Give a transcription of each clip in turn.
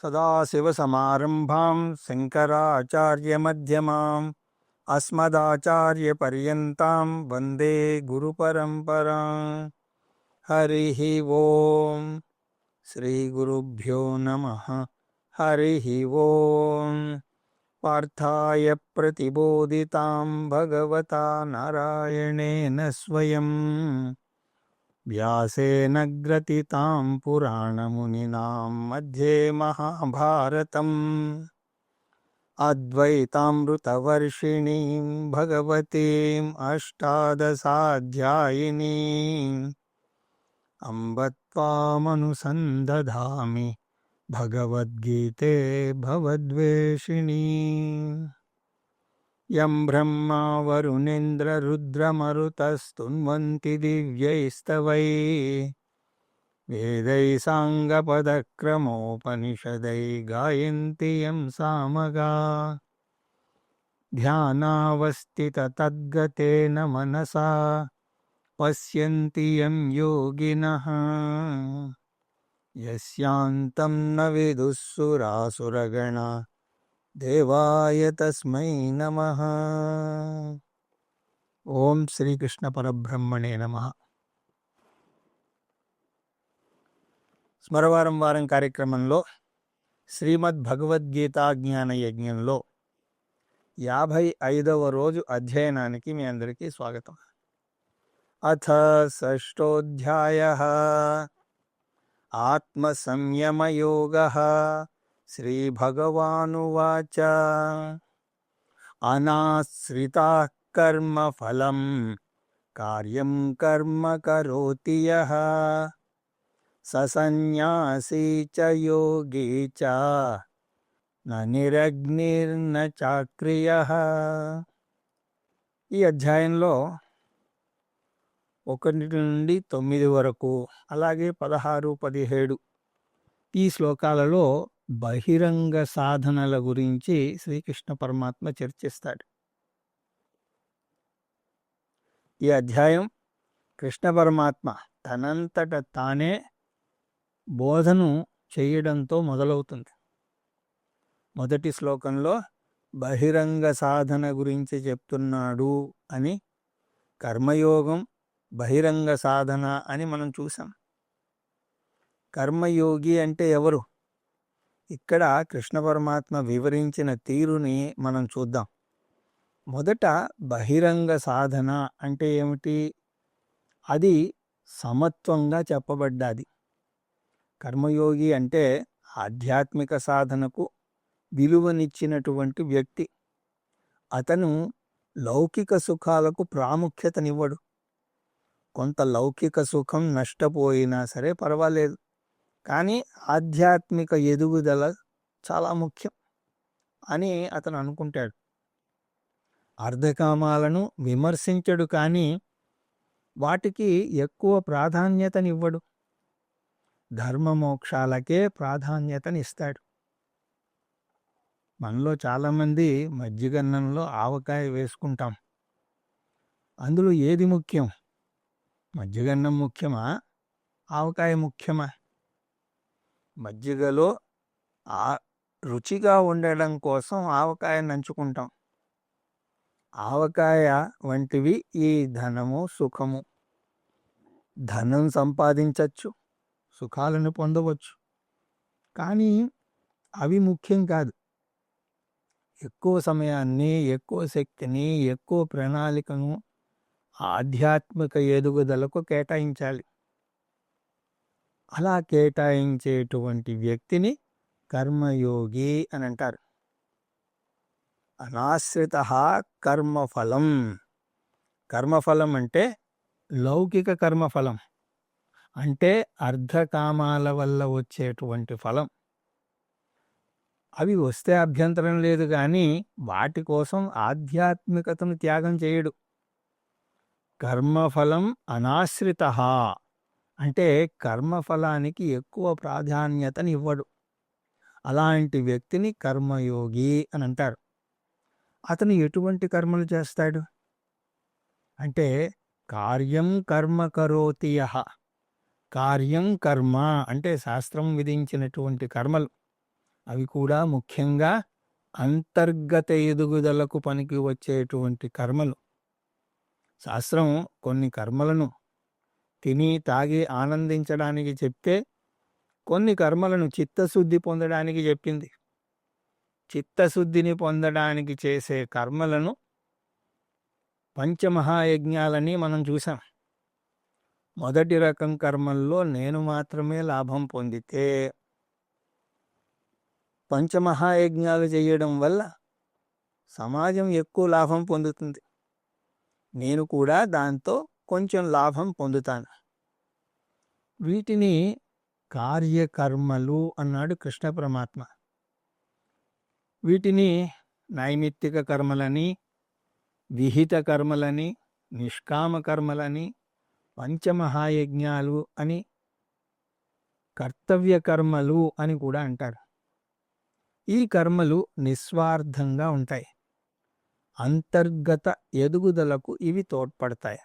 సదాశివసమారంభాం శంకరాచార్యమధ్యమాం అస్మదాచార్యపర్యంతాం వందే గురుపరంపరాం. హరి ఓం. శ్రీ గురుభ్యో నమః. హరి ఓం. పార్థాయ ప్రతిబోధితాం భగవతా నారాయణేన స్వయం వ్యాసేన గ్రథితాం పురాణమునినాం మధ్యే మహాభారతం. అద్వైతామృతవర్షిణీం భగవతీం అష్టాదశాధ్యాయినీం అంబ త్వామనుసందధామి భగవద్గీతే భవద్వేషిణీం. యం బ్రహ్మా వరుణేంద్రరుద్రమరుతస్తున్వంతి దివ్యైస్తవైః వేదైః సాంగపదక్రమోపనిషదైః గాయంతి యం సామగాః. ధ్యానావస్థితతద్గతేన మనసా పశ్యంతి యం యోగినః యస్యాంతం న విదుః సురాసురగణాః దేవాయ తస్మై నమః. ఓం శ్రీకృష్ణ పరబ్రహ్మణే నమః. స్మరవారం వారం కార్యక్రమంలో శ్రీమద్ భగవద్గీతా జ్ఞాన యజ్ఞంలో 55వ రోజు అధ్యయనానికి మీ అందరికీ స్వాగతం. అథ షష్ఠోధ్యాయః ఆత్మసంయమయోగః. శ్రీభగవానువాచ అనాశ్రితః కర్మఫలం కార్యం కర్మ కరోతి యః స సన్యాసీ చ యోగి చ న నిరగ్నిర్న చాక్రియః. ఈ అధ్యాయంలో 1 నుండి 9 వరకు, అలాగే 16, 17 ఈ శ్లోకాలలో బహిరంగ సాధనల గురించి శ్రీకృష్ణ పరమాత్మ చర్చిస్తాడు. ఈ అధ్యాయం కృష్ణ పరమాత్మ తనంతట తానే బోధను చేయడంతో మొదలవుతుంది. మొదటి శ్లోకంలో బహిరంగ సాధన గురించి చెప్తున్నాడు అని, కర్మయోగం బహిరంగ సాధన అని మనం చూసాం. కర్మయోగి అంటే ఎవరు? ఇక్కడ కృష్ణ పరమాత్మ వివరించిన తీరుని మనం చూద్దాం. మొదట బహిరంగ సాధన అంటే ఏమిటి? అది సమత్వంగా చెప్పబడ్డాది. కర్మయోగి అంటే ఆధ్యాత్మిక సాధనకు విలువనిచ్చినటువంటి వ్యక్తి. అతను లౌకిక సుఖాలకు ప్రాముఖ్యతనివ్వడు. కొంత లౌకిక సుఖం నష్టపోయినా సరే పర్వాలేదు, కానీ ఆధ్యాత్మిక ఎదుగుదల చాలా ముఖ్యం అని అతను అనుకుంటాడు. అర్ధకామాలను విమర్శించడు, కానీ వాటికి ఎక్కువ ప్రాధాన్యతనివ్వడు. ధర్మమోక్షాలకే ప్రాధాన్యతనిస్తాడు. మనలో చాలామంది మజ్జిగన్నంలో ఆవకాయ వేసుకుంటాం. అందులో ఏది ముఖ్యం? మజ్జిగన్నం ముఖ్యమా? ఆవకాయ ముఖ్యమా? మజ్జిగలో రుచిగా ఉండడం కోసం ఆవకాయ నంచుకుంటాం. ఆవకాయ వంటివి ఈ ధనము, సుఖము. ధనం సంపాదించవచ్చు, సుఖాలను పొందవచ్చు, కానీ అవి ముఖ్యం కాదు. ఎక్కువ సమయాన్ని, ఎక్కువ శక్తిని, ఎక్కువ ప్రణాళికను ఆధ్యాత్మిక ఎదుగుదలకు కేటాయించాలి. అలా కేటాయించేటువంటి వ్యక్తిని కర్మయోగి అని అంటారు. అనాశ్రితః కర్మఫలం. కర్మఫలం అంటే లౌకిక కర్మఫలం, అంటే అర్ధకామాల వల్ల వచ్చేటువంటి ఫలం. అవి వస్తే అభ్యంతరం లేదు, కానీ వాటి కోసం ఆధ్యాత్మికతను త్యాగం చేయడు. కర్మఫలం అనాశ్రితః అంటే కర్మఫలానికి ఎక్కువ ప్రాధాన్యతనివ్వడు. అలాంటి వ్యక్తిని కర్మయోగి అని అంటారు. అతను ఎటువంటి కర్మలు చేస్తాడు అంటే కార్యం కర్మ కరోతి యః. కార్యం కర్మ అంటే శాస్త్రం విధించినటువంటి కర్మలు. అవి కూడా ముఖ్యంగా అంతర్గత ఎదుగుదలకు పనికి వచ్చేటువంటి కర్మలు. శాస్త్రం కొన్ని కర్మలను తిని తాగి ఆనందించడానికి చెప్తే, కొన్ని కర్మలను చిత్తశుద్ధి పొందడానికి చెప్పింది. చిత్తశుద్ధిని పొందడానికి చేసే కర్మలను పంచమహాయజ్ఞాలని మనం చూసాం. మొదటి రకం కర్మల్లో నేను మాత్రమే లాభం పొందితే, పంచమహాయజ్ఞాలు చేయడం వల్ల సమాజం ఎక్కువ లాభం పొందుతుంది. నేను కూడా దాంతో కొంచెం లాభం పొందుతాను. వీటిని కార్యకర్మలు అన్నాడు కృష్ణ పరమాత్మ. వీటిని నైమిత్తిక కర్మలని, విహిత కర్మలని, నిష్కామ కర్మలని, పంచమహాయజ్ఞాలు అని, కర్తవ్య కర్మలు అని కూడా అంటారు. ఈ కర్మలు నిస్వార్థంగా ఉంటాయి. అంతర్గత ఎదుగుదలకు ఇవి తోడ్పడతాయి.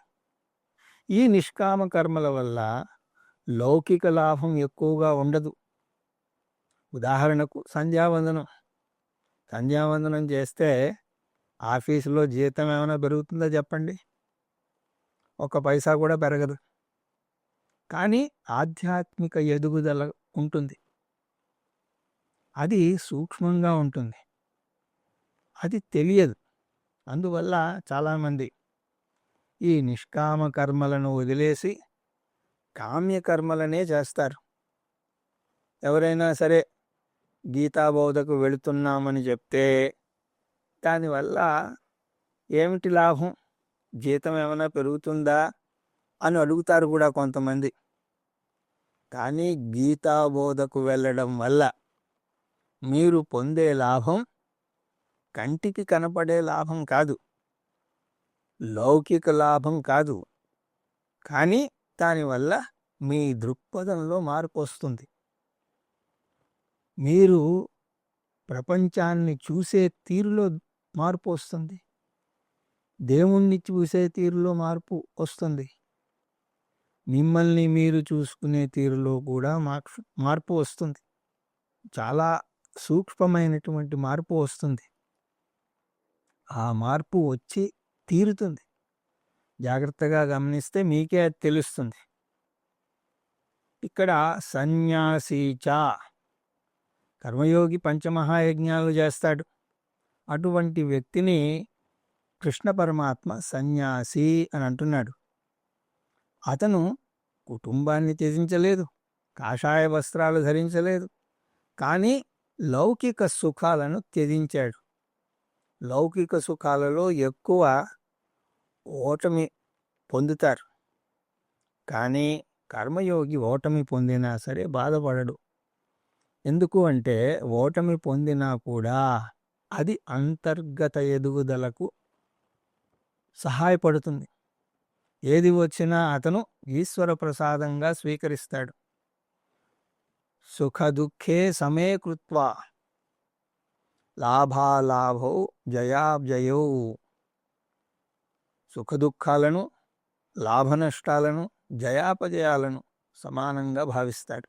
ఈ నిష్కామ కర్మల వల్ల లౌకిక లాభం ఎక్కువగా ఉండదు. ఉదాహరణకు సంధ్యావందనం. సంధ్యావందనం చేస్తే ఆఫీసులో జీతం ఏమైనా పెరుగుతుందో చెప్పండి? ఒక పైసా కూడా పెరగదు. కానీ ఆధ్యాత్మిక ఎదుగుదల ఉంటుంది. అది సూక్ష్మంగా ఉంటుంది. అది తెలియదు. అందువల్ల చాలామంది ఈ నిష్కామ కర్మలను వదిలేసి కామ్యకర్మలనే చేస్తారు. ఎవరైనా సరే గీతాబోధకు వెళుతున్నామని చెప్తే దానివల్ల ఏమిటి లాభం, జీతం ఏమైనా పెరుగుతుందా అని అడుగుతారు కూడా కొంతమంది. కానీ గీతాబోధకు వెళ్ళడం వల్ల మీరు పొందే లాభం కంటికి కనపడే లాభం కాదు, లౌకిక లాభం కాదు. కానీ దానివల్ల మీ దృక్పథంలో మార్పు వస్తుంది. మీరు ప్రపంచాన్ని చూసే తీరులో మార్పు వస్తుంది. దేవుణ్ణి చూసే తీరులో మార్పు వస్తుంది. మిమ్మల్ని మీరు చూసుకునే తీరులో కూడా మార్పు వస్తుంది. చాలా సూక్ష్మమైనటువంటి మార్పు వస్తుంది. ఆ మార్పు వచ్చి తీరుతుంది. జాగ్రత్తగా గమనిస్తే మీకే అది తెలుస్తుంది. ఇక్కడ సన్యాసీచ, కర్మయోగి పంచమహాయజ్ఞాలు చేస్తాడు. అటువంటి వ్యక్తిని కృష్ణ పరమాత్మ సన్యాసి అని అంటున్నాడు. అతను కుటుంబాన్ని త్యజించలేదు, కాషాయ వస్త్రాలు ధరించలేదు, కానీ లౌకిక సుఖాలను త్యజించాడు. లౌకిక సుఖాలలో ఎక్కువ ఓటమి పొందుతారు. కానీ కర్మయోగి ఓటమి పొందినా సరే బాధపడడు. ఎందుకు అంటే ఓటమి పొందినా కూడా అది అంతర్గత ఎదుగుదలకు సహాయపడుతుంది. ఏది వచ్చినా అతను ఈశ్వర ప్రసాదంగా స్వీకరిస్తాడు. సుఖ దుఃఖే సమే కృత్వా లాభాలాభౌ జయాజయౌ. సుఖదుఖాలను, లాభనష్టాలను, జయాపజయాలను సమానంగా భావిస్తాడు.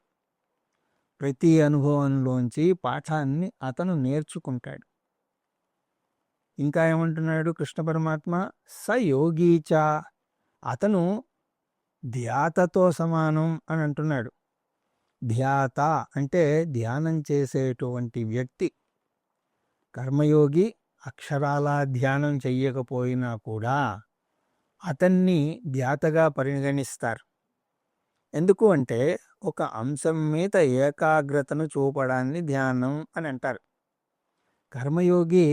ప్రతి అనుభవంలోంచి పాఠాన్ని అతను నేర్చుకుంటాడు. ఇంకా ఏమంటున్నాడు కృష్ణ పరమాత్మ? స యోగీచ, అతను ధ్యాతతో సమానం అని అంటున్నాడు. ధ్యాత అంటే ధ్యానం చేసేటువంటి వ్యక్తి. కర్మయోగి అక్షరాల ధ్యానం చెయ్యకపోయినా కూడా అతన్ని ధ్యాతగా పరిగణిస్తారు. ఎందుకు అంటే ఒక అంశం మీద ఏకాగ్రతను చూపడాన్ని ధ్యానం అని అంటారు. కర్మయోగి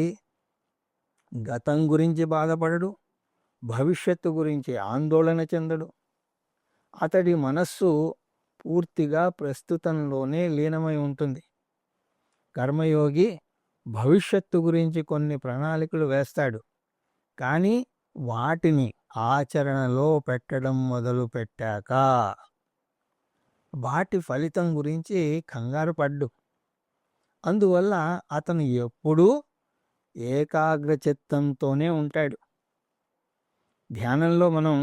గతం గురించి బాధపడడు, భవిష్యత్తు గురించి ఆందోళన చెందడు. అతడి మనస్సు పూర్తిగా ప్రస్తుతంలోనే లీనమై ఉంటుంది. కర్మయోగి భవిష్యత్తు గురించి కొన్ని ప్రణాళికలు వేస్తాడు, కానీ వాటిని ఆచరణలో పెట్టడం మొదలు పెట్టాక వాటి ఫలితం గురించి కంగారు పడ్డు. అందువల్ల అతను ఎప్పుడూ ఏకాగ్రచిత్తంతోనే ఉంటాడు. ధ్యానంలో మనం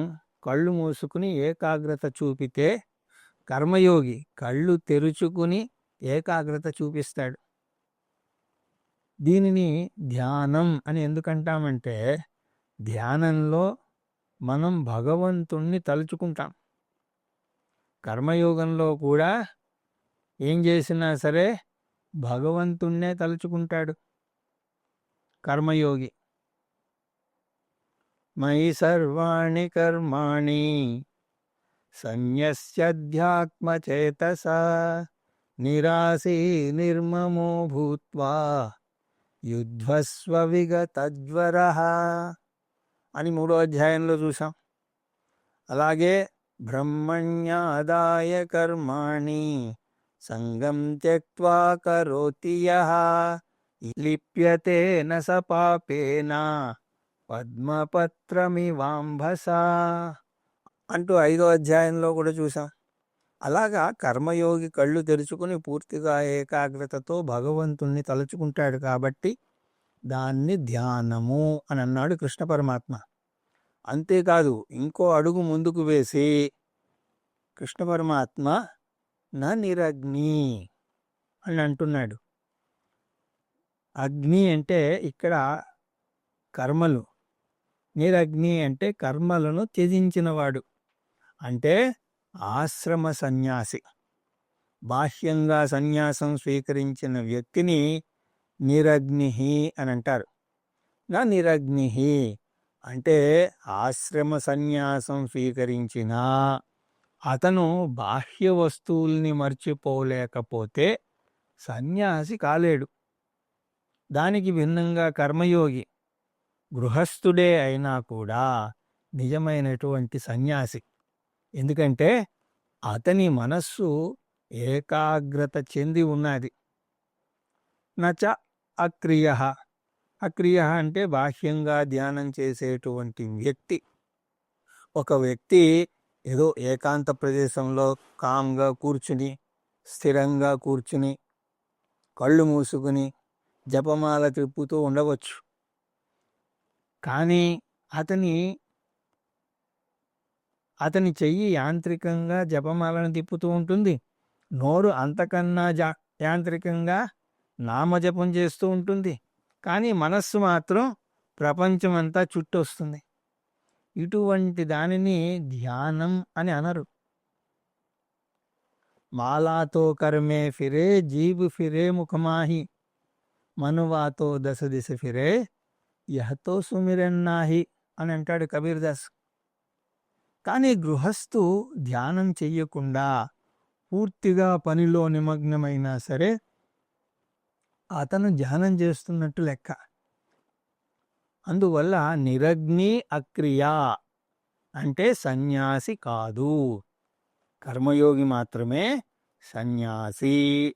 కళ్ళు మూసుకుని ఏకాగ్రత చూపితే, కర్మయోగి కళ్ళు తెరుచుకుని ఏకాగ్రత చూపిస్తాడు. దీనిని ధ్యానం అని ఎందుకంటామంటే ధ్యానంలో మనం భగవంతుణ్ణి తలుచుకుంటాం. కర్మయోగంలో కూడా ఏం చేసినా సరే భగవంతుణ్ణే తలుచుకుంటాడు కర్మయోగి. మయి సర్వాణి కర్మాణి సన్యస్యాధ్యాత్మచేతసా నిరాశీ నిర్మమో భూత్వా యుధ్వస్వ విగతజ్వరః అని 3వ అధ్యాయంలో చూసాం. అలాగే బ్రహ్మణ్యాదాయ కర్మాణి సంగం త్యక్త్వా కరోతి యః లిప్యతే న స పాపేన పద్మపత్రమివాంభసా అంటూ 5వ అధ్యాయంలో కూడా చూసాం. అలాగా కర్మయోగి కళ్ళు తెరుచుకుని పూర్తిగా ఏకాగ్రతతో భగవంతుణ్ణి తలుచుకుంటాడు కాబట్టి దాన్ని ధ్యానము అని అన్నాడు కృష్ణ పరమాత్మ. అంతేకాదు ఇంకో అడుగు ముందుకు వేసి కృష్ణ పరమాత్మ నా నిరగ్ని అని అంటున్నాడు. అగ్ని అంటే ఇక్కడ కర్మలు, నిరగ్ని అంటే కర్మలను త్యజించినవాడు, అంటే ఆశ్రమ సన్యాసి. బాహ్యంగా సన్యాసం స్వీకరించిన వ్యక్తిని నిరగ్ని అని అంటారు. నా నిరగ్ని అంటే ఆశ్రమ సన్యాసం స్వీకరించినా అతను బాహ్య వస్తువుల్ని మర్చిపోలేకపోతే సన్యాసి కాలేడు. దానికి భిన్నంగా కర్మయోగి గృహస్థుడే అయినా కూడా నిజమైనటువంటి సన్యాసి. ఎందుకంటే అతని మనస్సు ఏకాగ్రత చెంది ఉన్నది. నచ అక్రియ, అక్రియ అంటే బాహ్యంగా ధ్యానం చేసేటువంటి వ్యక్తి. ఒక వ్యక్తి ఏదో ఏకాంత ప్రదేశంలో కామ్గా కూర్చుని, స్థిరంగా కూర్చుని, కళ్ళు మూసుకుని జపమాల తిప్పుతూ ఉండవచ్చు. కానీ అతని చెయ్యి యాంత్రికంగా జపమాలను తిప్పుతూ ఉంటుంది. నోరు అంతకన్నా యాంత్రికంగా నామజపం చేస్తూ ఉంటుంది. కానీ మనస్సు మాత్రం ప్రపంచమంతా చుట్టొస్తుంది. ఇటువంటి దానిని ధ్యానం అని అనరు. మాలాతో కర్మే ఫిరే జీబ్ ఫిరే ముఖమాహి మనువాతో దశ దిశ ఫిరే యహతో సుమిరన్నాహి అని అంటాడు కబీర్ దాస్. కానీ గృహస్థు ధ్యానం చెయ్యకుండా పూర్తిగా పనిలో నిమగ్నమైనా సరే అతను ధ్యానం చేస్తున్నట్టు లెక్క. అందువల్ల నిరగ్ని అక్రియ అంటే సన్యాసి కాదు, కర్మయోగి మాత్రమే సన్యాసి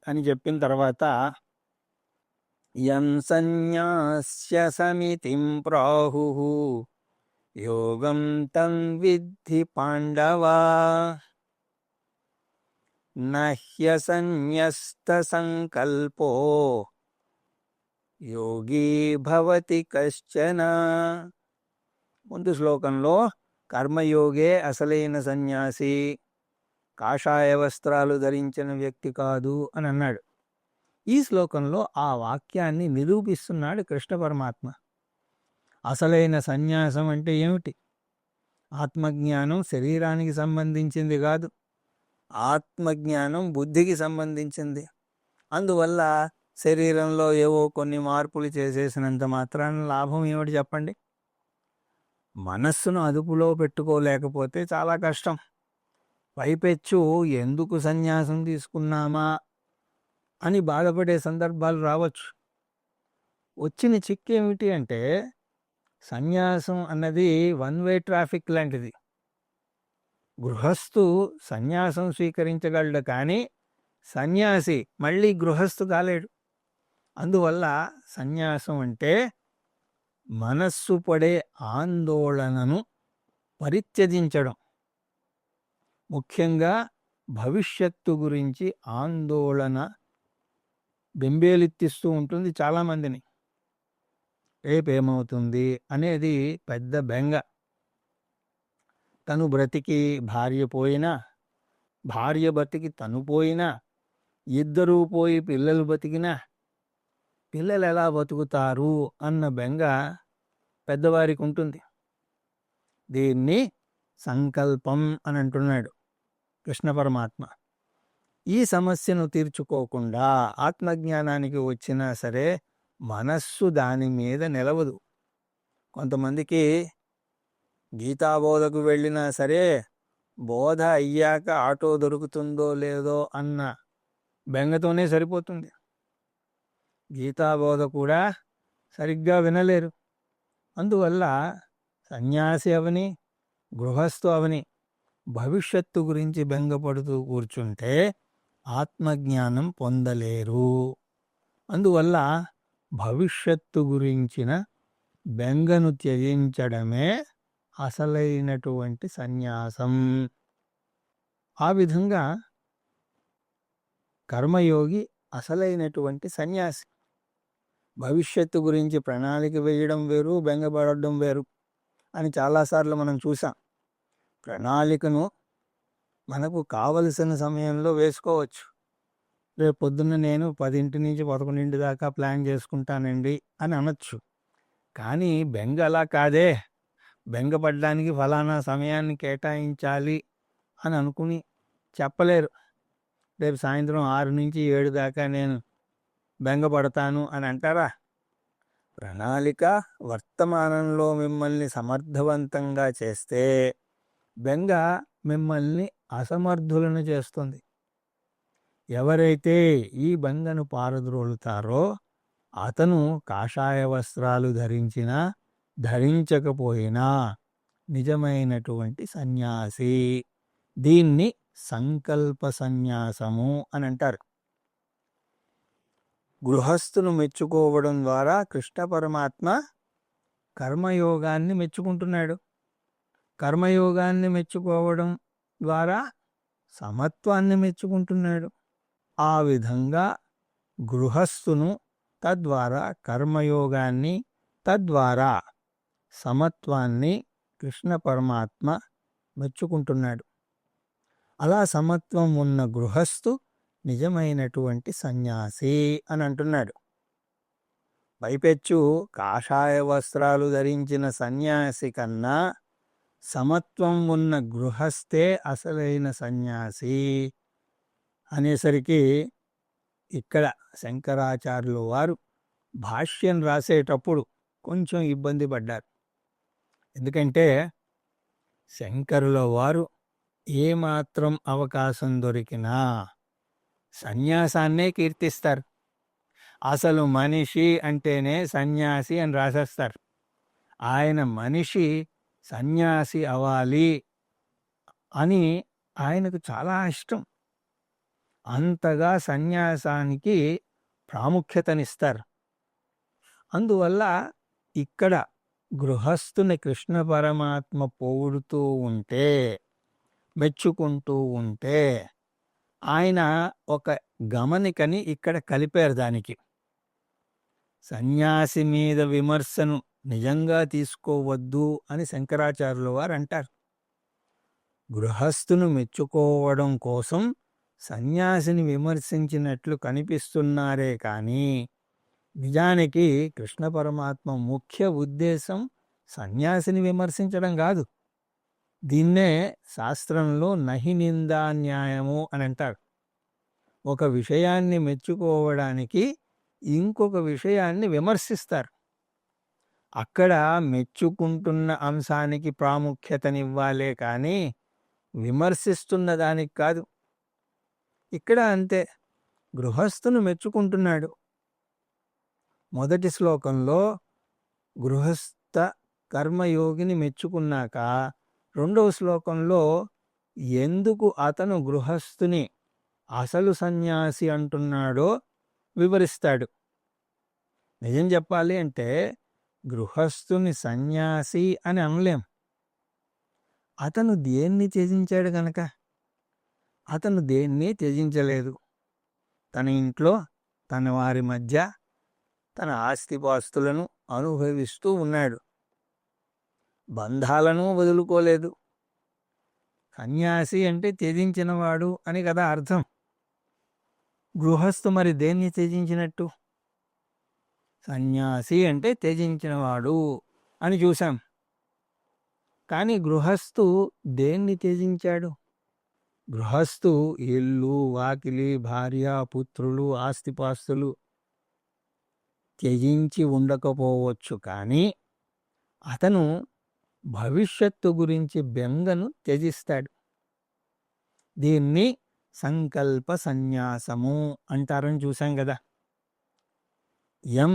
అని చెప్పిన తర్వాత యం సన్యాస్య సమితిం ప్రాహుః యోగం తం విద్ధి పాండవా నహ్యసన్యస్త సంకల్పో యోగీ భవతి కశ్చన. ముందు శ్లోకంలో కర్మయోగే అసలైన సన్యాసి, కాషాయ వస్త్రాలు ధరించిన వ్యక్తి కాదు అని అన్నాడు. ఈ శ్లోకంలో ఆ వాక్యాన్ని నిరూపిస్తున్నాడు కృష్ణ పరమాత్మ. అసలైన సన్యాసం అంటే ఏమిటి? ఆత్మజ్ఞానం శరీరానికి సంబంధించింది కాదు, ఆత్మజ్ఞానం బుద్ధికి సంబంధించింది. అందువల్ల శరీరంలో ఏవో కొన్ని మార్పులు చేసేసినంత మాత్రాన లాభం ఏమిటి చెప్పండి? మనస్సును అదుపులో పెట్టుకోలేకపోతే చాలా కష్టం. పైపెచ్చు ఎందుకు సన్యాసం తీసుకున్నామా అని బాధపడే సందర్భాలు రావచ్చు. వచ్చిన చిక్కేమిటి అంటే సన్యాసం అన్నది వన్ వే ట్రాఫిక్ లాంటిది. గృహస్థు సన్యాసం స్వీకరించగలడు, కానీ సన్యాసి మళ్ళీ గృహస్థు కాలేడు. అందువల్ల సన్యాసం అంటే మనస్సు పడే ఆందోళనను పరిత్యజించడం. ముఖ్యంగా భవిష్యత్తు గురించి ఆందోళన బెంబేలెత్తిస్తూ ఉంటుంది చాలామందిని. రేపేమవుతుంది అనేది పెద్ద బెంగ. తను బ్రతికి భార్య పోయినా, భార్య బతికి తను పోయినా, ఇద్దరూ పోయి పిల్లలు బతికినా పిల్లలు ఎలా బతుకుతారు అన్న బెంగ పెద్దవారికి ఉంటుంది. దీన్ని సంకల్పం అని అంటున్నాడు కృష్ణ పరమాత్మ. ఈ సమస్యను తీర్చుకోకుండా ఆత్మజ్ఞానానికి వచ్చినా సరే మనస్సు దాని మీద నిలవదు. కొంతమందికి గీతాబోధకు వెళ్ళినా సరే బోధ అయ్యాక ఆటో దొరుకుతుందో లేదో అన్న బెంగతోనే సరిపోతుంది. గీతాబోధ కూడా సరిగ్గా వినలేరు. అందువల్ల సన్యాసి అవని గృహస్థు అవని భవిష్యత్తు గురించి బెంగపడుతూ కూర్చుంటే ఆత్మజ్ఞానం పొందలేరు. అందువల్ల భవిష్యత్తు గురించిన బెంగను త్యజించడమే అసలైనటువంటి సన్యాసం. ఆ విధంగా కర్మయోగి అసలైనటువంటి సన్యాసి. భవిష్యత్తు గురించి ప్రణాళిక వేయడం వేరు, బెంగపడడం వేరు అని చాలాసార్లు మనం చూసాం. ప్రణాళికను మనకు కావలసిన సమయంలో వేసుకోవచ్చు. రేపు పొద్దున్న నేను 10 నుంచి 11 దాకా ప్లాన్ చేసుకుంటానండి అని అనొచ్చు. కానీ బెంగ అలా కాదే. బెంగపడడానికి ఫలానా సమయాన్ని కేటాయించాలి అని అనుకుని చెప్పలేరు. రేపు సాయంత్రం 6 నుంచి 7 దాకా నేను బెంగపడతాను అని అంటారా? ప్రణాళిక వర్తమానంలో మిమ్మల్ని సమర్థవంతంగా చేస్తే బెంగ మిమ్మల్ని అసమర్థులను చేస్తుంది. ఎవరైతే ఈ బెంగను పారద్రోలుతారో అతను కాషాయ వస్త్రాలు ధరించినా ధరించకపోయినా నిజమైనటువంటి సన్యాసి. దీన్ని సంకల్ప సన్యాసము అని అంటారు. గృహస్థును మెచ్చుకోవడం ద్వారా కృష్ణ పరమాత్మ కర్మయోగాన్ని మెచ్చుకుంటున్నాడు. కర్మయోగాన్ని మెచ్చుకోవడం ద్వారా సమత్వాన్ని మెచ్చుకుంటున్నాడు. ఆ విధంగా గృహస్థును, తద్వారా కర్మయోగాన్ని, తద్వారా సమత్వాన్ని కృష్ణ పరమాత్మ మెచ్చుకుంటున్నాడు. అలా సమత్వం ఉన్న గృహస్థు నిజమైనటువంటి సన్యాసి అని అంటున్నాడు. పైపెచ్చు కాషాయ వస్త్రాలు ధరించిన సన్యాసి కన్నా సమత్వం ఉన్న గృహస్థే అసలైన సన్యాసి అనేసరికి ఇక్కడ శంకరాచార్యులు వారు భాష్యం రాసేటప్పుడు కొంచెం ఇబ్బంది పడ్డారు. ఎందుకంటే శంకరుల వారు ఏమాత్రం అవకాశం దొరికినా సన్యాసాన్నే కీర్తిస్తారు. అసలు మనిషి అంటేనే సన్యాసి అని రాసేస్తారు. ఆయన మనిషి సన్యాసి అవ్వాలి అని ఆయనకు చాలా ఇష్టం. అంతగా సన్యాసానికి ప్రాముఖ్యతనిస్తారు. అందువల్ల ఇక్కడ గృహస్థుని కృష్ణ పరమాత్మ పొగుడుతూ ఉంటే, మెచ్చుకుంటూ ఉంటే ఆయన ఒక గమనికని ఇక్కడ కలిపారు. దానికి సన్యాసి మీద విమర్శను నిజంగా తీసుకోవద్దు అని శంకరాచార్యుల వారు అంటారు. గృహస్థును మెచ్చుకోవడం కోసం సన్యాసిని విమర్శించినట్లు కనిపిస్తున్నారే కానీ నిజానికి కృష్ణ పరమాత్మ ముఖ్య ఉద్దేశం సన్యాసిని విమర్శించడం కాదు. దీన్నే శాస్త్రంలో నహి నిందా న్యాయము అని అంటారు. ఒక విషయాన్ని మెచ్చుకోవడానికి ఇంకొక విషయాన్ని విమర్శిస్తారు. అక్కడ మెచ్చుకుంటున్న అంశానికి ప్రాముఖ్యతనివ్వాలే కానీ విమర్శిస్తున్న దానికి కాదు. ఇక్కడ అంతే. గృహస్థును మెచ్చుకుంటున్నాడు. మొదటి శ్లోకంలో గృహస్థ కర్మయోగిని మెచ్చుకున్నాక రెండవ శ్లోకంలో ఎందుకు అతను గృహస్థుని అసలు సన్యాసి అంటున్నాడో వివరిస్తాడు. నిజం చెప్పాలి అంటే గృహస్థుని సన్యాసి అని అనలేం. అతను దేన్ని త్యజించాడు గనక. అతను దేన్ని త్యజించలేదు. తన ఇంట్లో తన వారి మధ్య తన ఆస్తిపాస్తులను అనుభవిస్తూ ఉన్నాడు. బంధాలను వదులుకోలేదు. సన్యాసి అంటే త్యజించినవాడు అని కదా అర్థం. గృహస్థు మరి దేన్ని త్యజించినట్టు? సన్యాసి అంటే త్యజించినవాడు అని చూసాం. కానీ గృహస్థు దేన్ని త్యజించాడు? గృహస్థు ఇల్లు, వాకిలి, భార్య, పుత్రులు, ఆస్తిపాస్తులు త్యజించి ఉండకపోవచ్చు, కానీ అతను భవిష్యత్తు గురించి బెంగను త్యజిస్తాడు. దీన్ని సంకల్ప సన్యాసము అంటారని చూసాం కదా. యం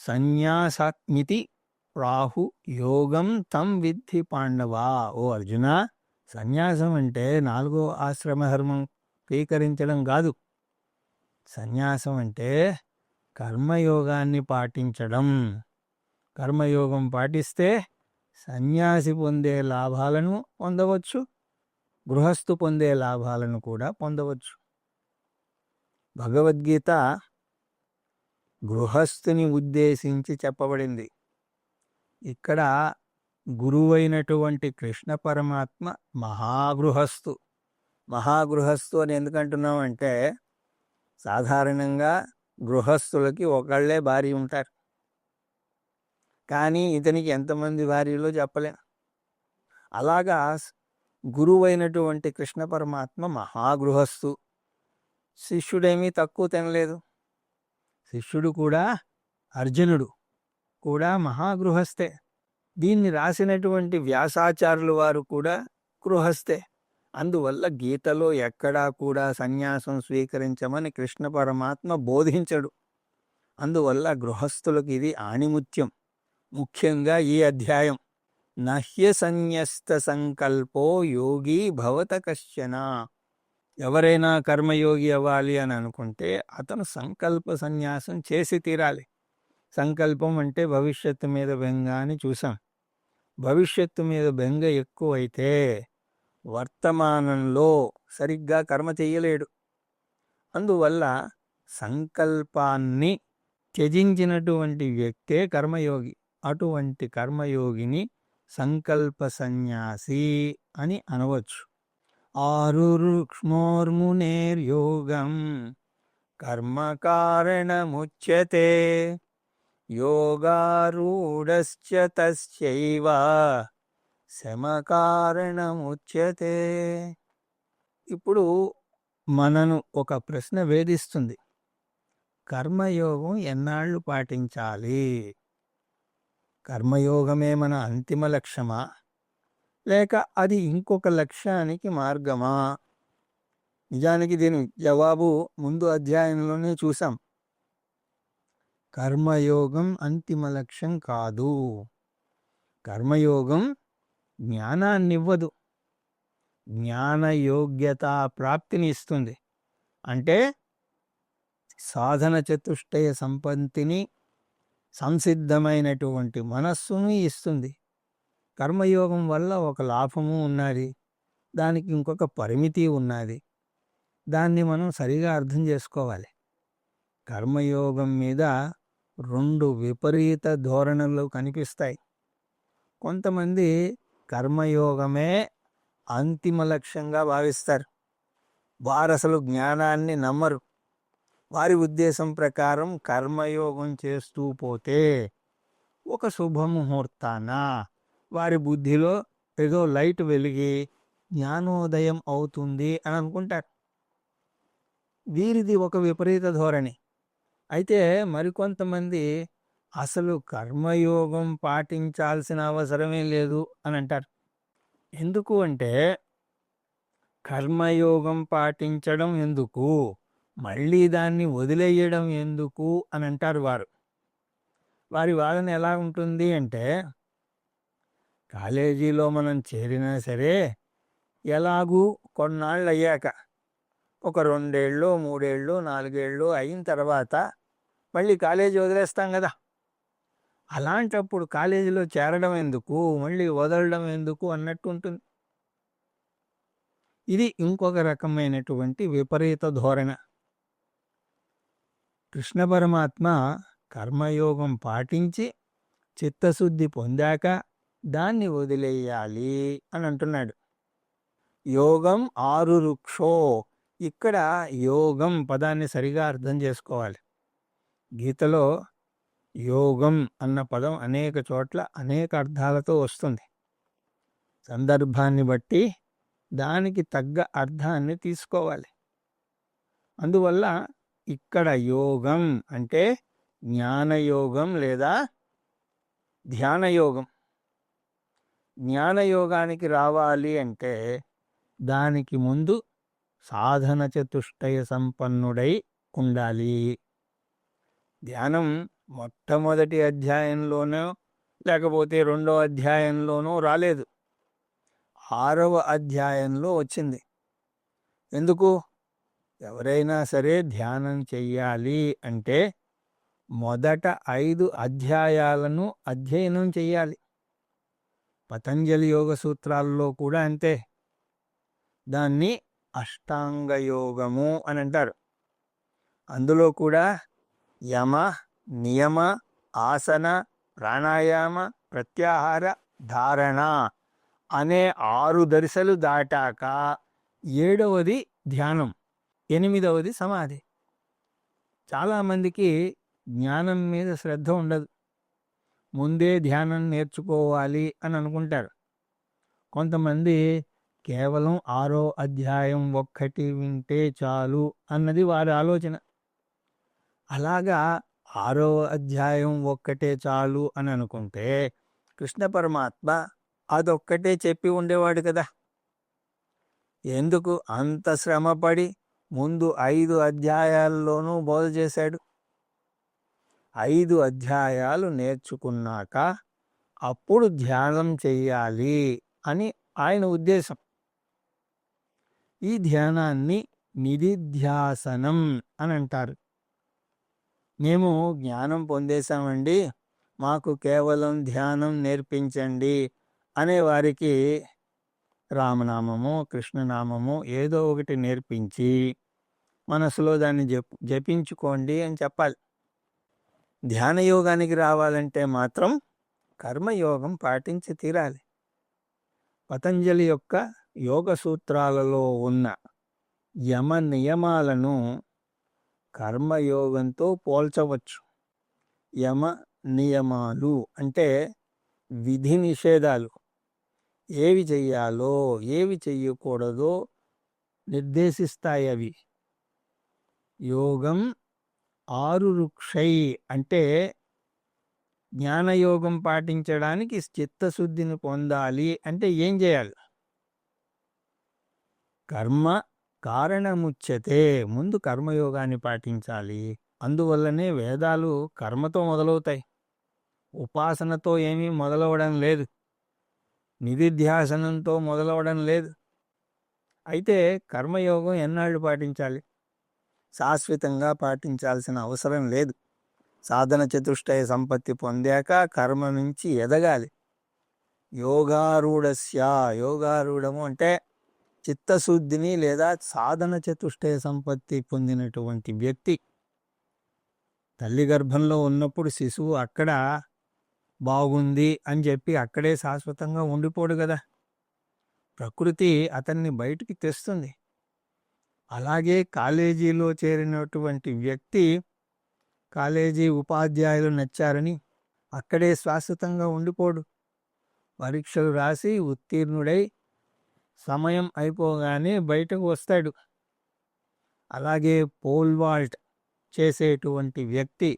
సన్యాసమితి రాహు యోగం తం విద్ధి పాండవా. ఓ అర్జున, సన్యాసం అంటే 4వ ఆశ్రమ ధర్మం స్వీకరించడం కాదు. సన్యాసం అంటే కర్మయోగాన్ని పాటించడం. కర్మయోగం పాటిస్తే సన్యాసి పొందే లాభాలను పొందవచ్చు, గృహస్థు పొందే లాభాలను కూడా పొందవచ్చు. భగవద్గీత గృహస్థుని ఉద్దేశించి చెప్పబడింది. ఇక్కడ గురువైనటువంటి కృష్ణ పరమాత్మ మహాగృహస్థు. మహాగృహస్థు అని ఎందుకంటున్నాం అంటే, సాధారణంగా గృహస్థులకి ఒకళ్ళే భార్య ఉంటారు, కానీ ఇతనికి ఎంతమంది భార్యలో చెప్పలేం. అలాగా గురువైనటువంటి కృష్ణ పరమాత్మ మహాగృహస్థు. శిష్యుడేమీ తక్కువ తినలేదు. శిష్యుడు కూడా, అర్జునుడు కూడా మహాగృహస్థే. దీన్ని రాసినటువంటి వ్యాసాచార్యులు వారు కూడా గృహస్థే. అందువల్ల గీతలో ఎక్కడా కూడా సన్యాసం స్వీకరించమని కృష్ణ పరమాత్మ బోధించడు. అందువల్ల గృహస్థులకు ఇది ఆణిముత్యం. ముఖ్యంగా ఈ అధ్యాయం, నహ్య సన్యస్త సంకల్పో యోగి భవత కశ్చన. ఎవరైనా కర్మయోగి అవ్వాలి అని అనుకుంటే అతను సంకల్ప సన్యాసం చేసి తీరాలి. సంకల్పం అంటే భవిష్యత్తు మీద బెంగ అని చూసాం. భవిష్యత్తు మీద బెంగ ఎక్కువైతే వర్తమానంలో సరిగ్గా కర్మ చెయ్యలేడు. అందువల్ల సంకల్పాన్ని త్యజించినటువంటి వ్యక్తే కర్మయోగి. అటువంటి కర్మయోగిని సంకల్ప సన్యాసి అని అనవచ్చు. ఆరురుక్ష్మోర్మునేర్యోగం కర్మకారణముచ్యతే యోగారూఢశ్చ తస్యైవ శమకారణముచ్యతే. ఇప్పుడు మనను ఒక ప్రశ్న వేధిస్తుంది. కర్మయోగం ఎన్నాళ్ళు పాటించాలి? కర్మయోగమే మన అంతిమ లక్ష్యమా, లేక అది ఇంకొక లక్ష్యానికి మార్గమా? నిజానికి దీని జవాబు ముందు అధ్యాయంలోనే చూసాం. కర్మయోగం అంతిమ లక్ష్యం కాదు. కర్మయోగం జ్ఞానాన్నివ్వదు, జ్ఞానయోగ్యతా ప్రాప్తిని ఇస్తుంది. అంటే సాధన చతుష్టయ సంపత్తిని, సంసిద్ధమైనటువంటి మనస్సును ఇస్తుంది. కర్మయోగం వల్ల ఒక లాభము ఉన్నది, దానికి ఇంకొక పరిమితి ఉన్నది. దాన్ని మనం సరిగా అర్థం చేసుకోవాలి. కర్మయోగం మీద 2 విపరీత ధోరణులు కనిపిస్తాయి. కొంతమంది కర్మయోగమే అంతిమ లక్ష్యంగా భావిస్తారు. వారు అసలు జ్ఞానాన్ని నమ్మరు. వారి ఉద్దేశం ప్రకారం కర్మయోగం చేస్తూ పోతే ఒక శుభముహూర్తాన వారి బుద్ధిలో ఏదో లైట్ వెలిగి జ్ఞానోదయం అవుతుంది అని అనుకుంటారు. వీరిది ఒక విపరీత ధోరణి. అయితే మరికొంతమంది అసలు కర్మయోగం పాటించాల్సిన అవసరమే లేదు అని అంటారు. ఎందుకు అంటే, కర్మయోగం పాటించడం ఎందుకు, మళ్ళీ దాన్ని వదిలేయడం ఎందుకు అని అంటారు వారు. వారి వాదన ఎలా ఉంటుంది అంటే, కాలేజీలో మనం చేరినా సరే ఎలాగూ కొన్నాళ్ళు అయ్యాక, ఒక 2 ఏళ్ళు 3 ఏళ్ళు 4 ఏళ్ళు అయిన తర్వాత మళ్ళీ కాలేజీ వదిలేస్తాం కదా. అలాంటప్పుడు కాలేజీలో చేరడం ఎందుకు, మళ్ళీ వదలడం ఎందుకు అన్నట్టు ఉంటుంది. ఇది ఇంకొక రకమైనటువంటి విపరీత ధోరణ. కృష్ణ పరమాత్మ కర్మయోగం పాటించి చిత్తశుద్ధి పొందాక దాన్ని వదిలేయాలి అని అంటున్నాడు. యోగం ఆరురుక్షో. ఇక్కడ యోగం పదాన్ని సరిగా అర్థం చేసుకోవాలి. గీతలో యోగం అన్న పదం అనేక చోట్ల అనేక అర్థాలతో వస్తుంది. సందర్భాన్ని బట్టి దానికి తగ్గ అర్థాన్ని తీసుకోవాలి. అందువల్ల ఇక్కడ యోగం అంటే జ్ఞానయోగం లేదా ధ్యానయోగం. జ్ఞానయోగానికి రావాలి అంటే దానికి ముందు సాధన చతుష్టయ సంపన్నుడై ఉండాలి. ధ్యానం మొట్టమొదటి అధ్యాయంలోనో లేకపోతే 2వ అధ్యాయంలోనో రాలేదు, 6వ అధ్యాయంలో వచ్చింది. ఎందుకు? ఎవరైనా సరే ధ్యానం చెయ్యాలి అంటే మొదట 5 అధ్యాయాలను అధ్యయనం చెయ్యాలి. పతంజలి యోగ సూత్రాల్లో కూడా అంతే. దాన్ని అష్టాంగ యోగము అని అంటారు. అందులో కూడా యమ, నియమ, ఆసన, ప్రాణాయామ, ప్రత్యాహార, ధారణ అనే 6 దశలు దాటాక 7వది ధ్యానం, 8వది సమాధి. చాలామందికి జ్ఞానం మీద శ్రద్ధ ఉండదు. ముందే ధ్యానం నేర్చుకోవాలి అని అనుకుంటారు. కొంతమంది కేవలం 6వ అధ్యాయం ఒక్కటి వింటే చాలు అన్నది వారి ఆలోచన. అలాగా 6వ అధ్యాయం ఒక్కటే చాలు అని అనుకుంటే కృష్ణ పరమాత్మ అదొక్కటే చెప్పి ఉండేవాడు కదా. ఎందుకు అంత శ్రమపడి ముందు 5 అధ్యాయాల్లోనూ బోధ చేశాడు? 5 అధ్యాయాలు నేర్చుకున్నాక అప్పుడు ధ్యానం చెయ్యాలి అని ఆయన ఉద్దేశం. ఈ ధ్యానాన్ని నిధిధ్యాసనం అని అంటారు. మేము జ్ఞానం పొందేశామండి, మాకు కేవలం ధ్యానం నేర్పించండి అనే వారికి రామనామము, కృష్ణనామము ఏదో ఒకటి నేర్పించి మనసులో దాన్ని జపించుకోండి అని చెప్పాలి. ధ్యానయోగానికి రావాలంటే మాత్రం కర్మయోగం పాటించి తీరాలి. పతంజలి యొక్క యోగ సూత్రాలలో ఉన్న యమ నియమాలను కర్మయోగంతో పోల్చవచ్చు. యమ నియమాలు అంటే విధి నిషేధాలు, ఏవి చెయ్యాలో ఏవి చెయ్యకూడదో నిర్దేశిస్తాయి అవి. యోగం ఆరురుక్షై అంటే జ్ఞానయోగం పాటించడానికి చిత్తశుద్ధిని పొందాలి అంటే ఏం చేయాలి? కర్మ కారణముచ్యతే, ముందు కర్మయోగాన్ని పాటించాలి. అందువల్లనే వేదాలు కర్మతో మొదలవుతాయి, ఉపాసనతో ఏమీ మొదలవడం లేదు, నిధిధ్యాసనంతో మొదలవడం లేదు. అయితే కర్మయోగం ఎన్నాళ్ళు పాటించాలి? శాశ్వతంగా పాటించాల్సిన అవసరం లేదు. సాధన చతుష్టయ సంపత్తి పొందాక కర్మ నుంచి ఎదగాలి. యోగారూఢస్య, యోగారూఢము అంటే చిత్తశుద్ధిని లేదా సాధన చతుష్టయ సంపత్తి పొందినటువంటి వ్యక్తి. తల్లి గర్భంలో ఉన్నప్పుడు శిశువు అక్కడ బాగుంది అని చెప్పి అక్కడే శాశ్వతంగా ఉండిపోడు కదా. ప్రకృతి అతన్ని బయటికి తెస్తుంది. అలాగే కాలేజీలో చేరినటువంటి వ్యక్తి కాలేజీ ఉపాధ్యాయులు నచ్చారని అక్కడే శాశ్వతంగా ఉండిపోడు. పరీక్షలు రాసి ఉత్తీర్ణుడై సమయం అయిపోగానే బయటకు వస్తాడు. అలాగే పోల్ వాల్ట్ చేసేటువంటి వ్యక్తి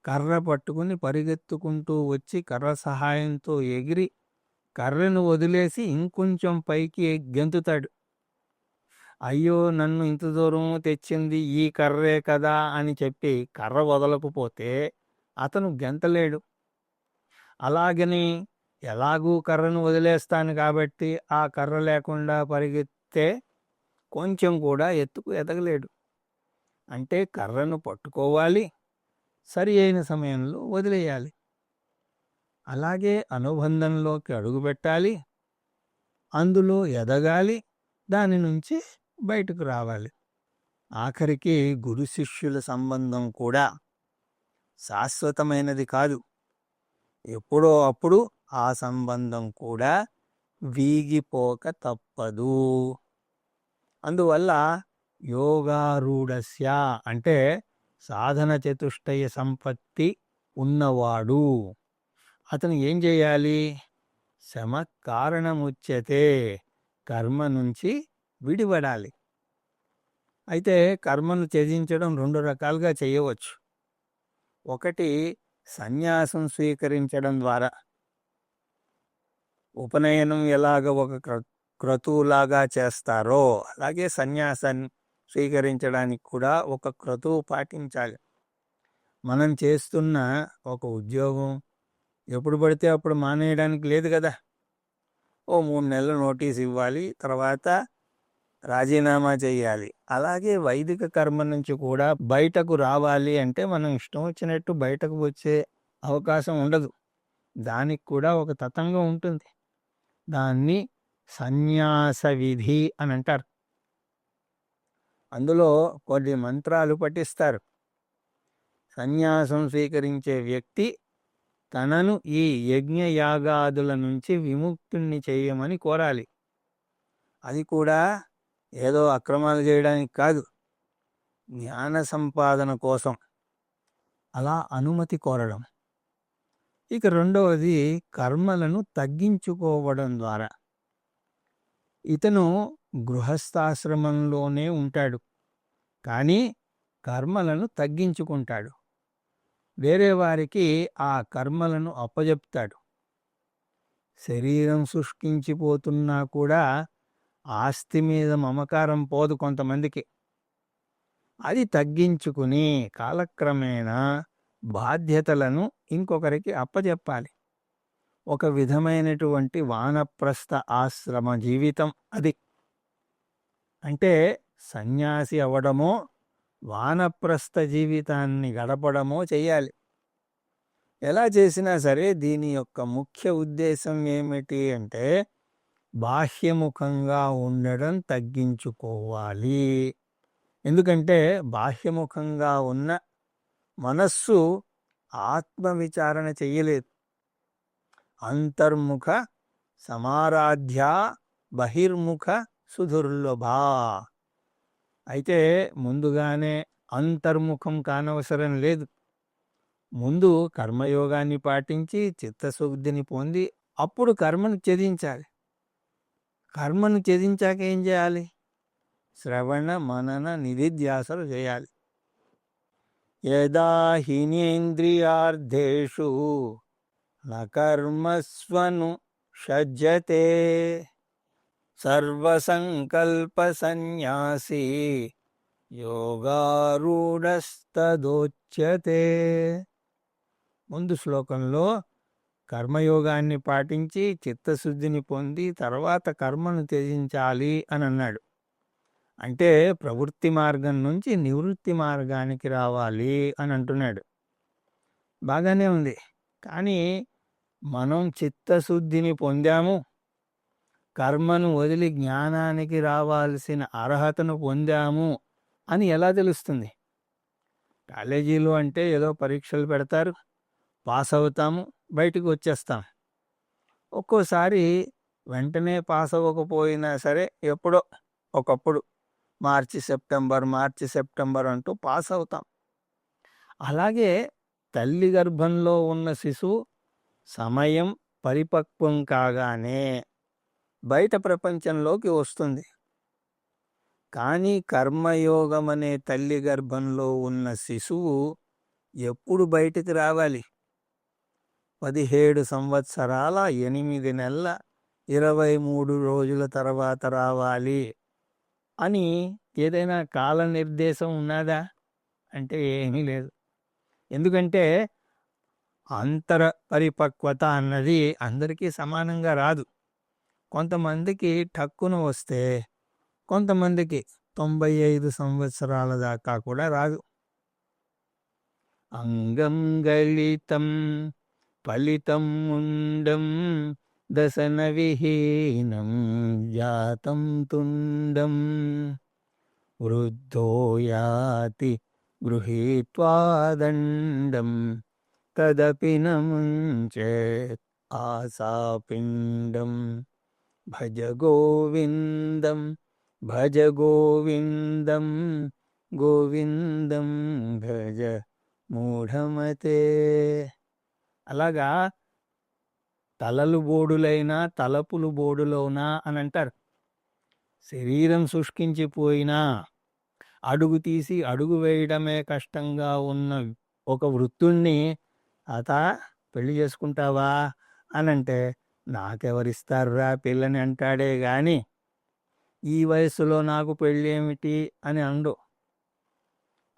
కర్ర పట్టుకుని పరిగెత్తుకుంటూ వచ్చి కర్ర సహాయంతో ఎగిరి కర్రను వదిలేసి ఇంకొంచెం పైకి గెంతుతాడు. అయ్యో, నన్ను ఇంత దూరం తెచ్చింది ఈ కర్రే కదా అని చెప్పి కర్ర వదలకపోతే అతను గెంతలేడు. అలాగని ఎలాగూ కర్రను వదిలేస్తాను కాబట్టి ఆ కర్ర లేకుండా పరిగెత్తే కొంచెం కూడా ఎత్తుకు ఎదగలేడు. అంటే కర్రను పట్టుకోవాలి, సరి అయిన సమయంలో వదిలేయాలి. అలాగే అనుబంధంలోకి అడుగుపెట్టాలి, అందులో ఎదగాలి, దాని నుంచి బయటకు రావాలి. ఆఖరికి గురు శిష్యుల సంబంధం కూడా శాశ్వతమైనది కాదు. ఎప్పుడో అప్పుడు ఆ సంబంధం కూడా వీగిపోక తప్పదు. అందువల్ల యోగారూఢస్య అంటే సాధన చతుష్టయ సంపత్తి ఉన్నవాడు. అతను ఏం చేయాలి? శమ కారణముచ్యతే, కర్మ నుంచి విడిపడాలి. అయితే కర్మను త్యజించడం రెండు రకాలుగా చేయవచ్చు. ఒకటి సన్యాసం స్వీకరించడం ద్వారా. ఉపనయనం ఎలాగ ఒక క్రతువులాగా చేస్తారో అలాగే సన్యాసాన్ని స్వీకరించడానికి కూడా ఒక క్రతువు పాటించాలి. మనం చేస్తున్న ఒక ఉద్యోగం ఎప్పుడు పడితే అప్పుడు మానేయడానికి లేదు కదా. ఓ 3 నెలలు నోటీస్ ఇవ్వాలి, తర్వాత రాజీనామా చేయాలి. అలాగే వైదిక కర్మ నుంచి కూడా బయటకు రావాలి అంటే మనం ఇష్టం వచ్చినట్టు బయటకు వచ్చే అవకాశం ఉండదు. దానికి కూడా ఒక తతంగం ఉంటుంది. దాన్ని సన్యాస విధి అని అంటారు. అందులో కొన్ని మంత్రాలు పఠిస్తారు. సన్యాసం స్వీకరించే వ్యక్తి తనను ఈ యజ్ఞయాగాదుల నుంచి విముక్తుణ్ణి చేయమని కోరాలి. అది కూడా ఏదో అక్రమాలు చేయడానికి కాదు, జ్ఞాన సంపాదన కోసం అలా అనుమతి కోరడం. ఇక రెండవది కర్మలను తగ్గించుకోవడం ద్వారా. ఇతను గృహస్థాశ్రమంలోనే ఉంటాడు, కానీ కర్మలను తగ్గించుకుంటాడు. వేరే వారికి ఆ కర్మలను అప్పజెప్తాడు. శరీరం శుష్కించిపోతున్నా కూడా ఆస్తి మీద మమకారం పోదు కొంతమందికి. అది తగ్గించుకుని కాలక్రమేణా బాధ్యతలను ఇంకొకరికి అప్పజెప్పాలి. ఒక విధమైనటువంటి వానప్రస్థ ఆశ్రమ జీవితం అది. అంటే సన్యాసి అవ్వడమో వానప్రస్థ జీవితాన్ని గడపడమో చెయ్యాలి. ఎలా చేసినా సరే దీని యొక్క ముఖ్య ఉద్దేశం ఏమిటి అంటే బాహ్యముఖంగా ఉండడం తగ్గించుకోవాలి. ఎందుకంటే బాహ్యముఖంగా ఉన్న మనస్సు ఆత్మవిచారణ చెయ్యలేదు. అంతర్ముఖ సమారాధ్య బహిర్ముఖ సుదుర్లభా. అయితే ముందుగానే అంతర్ముఖం కానవసరం లేదు. ముందు కర్మయోగాన్ని పాటించి చిత్తశుద్ధిని పొంది అప్పుడు కర్మను త్యజించాలి. కర్మను త్యజించాక ఏం చేయాలి? శ్రవణ మనన నిధిధ్యాసలు చేయాలి. యదా హీనేంద్రియార్థేషు న కర్మస్వను షజ్జతే సర్వసంకల్ప సన్యాసి యోగారూఢస్తదోచ్యతే. ముందు శ్లోకంలో కర్మయోగాన్ని పాటించి చిత్తశుద్ధిని పొంది తర్వాత కర్మను త్యజించాలి అని అన్నాడు. అంటే ప్రవృత్తి మార్గం నుంచి నివృత్తి మార్గానికి రావాలి అని అంటున్నాడు. బాగానే ఉంది. కానీ మనం చిత్తశుద్ధిని పొందాము, కర్మను వదిలి జ్ఞానానికి రావాల్సిన అర్హతను పొందాము అని ఎలా తెలుస్తుంది? కాలేజీలో అంటే ఏదో పరీక్షలు పెడతారు, పాస్ అవుతాము, బయటకు వచ్చేస్తాం. ఒక్కోసారి వెంటనే పాస్ అవ్వకపోయినా సరే ఎప్పుడో ఒకప్పుడు మార్చి సెప్టెంబర్ అంటూ పాస్ అవుతాం. అలాగే తల్లి గర్భంలో ఉన్న శిశువు సమయం పరిపక్వం కాగానే బయట ప్రపంచంలోకి వస్తుంది. కానీ కర్మయోగం అనే తల్లి గర్భంలో ఉన్న శిశువు ఎప్పుడు బయటికి రావాలి? 17 సంవత్సరాల 8 నెలల 23 రోజుల తర్వాత రావాలి అని ఏదైనా కాల నిర్దేశం ఉన్నదా అంటే ఏమీ లేదు. ఎందుకంటే అంతర పరిపక్వత అన్నది అందరికీ సమానంగా రాదు. కొంతమందికి టక్కున వస్తే కొంతమందికి 95 సంవత్సరాల దాకా కూడా రాదు. అంగం గళితం ఫలితం ముండం దశన విహీనం జాతం తుండం వృద్ధో యాతి గృహీత్వాదండం తదపి న ముంచేత్ ఆశాపిండం భజ గోవిందం గోవిందం భజ మూఢమతే. అలాగా తలలు బోడులైనా తలపులు బోడులోనా అని అంటారు. శరీరం శుష్కించిపోయినా అడుగు తీసి అడుగు వేయడమే కష్టంగా ఉన్న ఒక వృత్తుణ్ణి అత పెళ్లి చేసుకుంటావా అని అంటే నాకెవరిస్తారురా పిల్లని అంటాడే గాని ఈ వయస్సులో నాకు పెళ్ళి ఏమిటి అని అండు.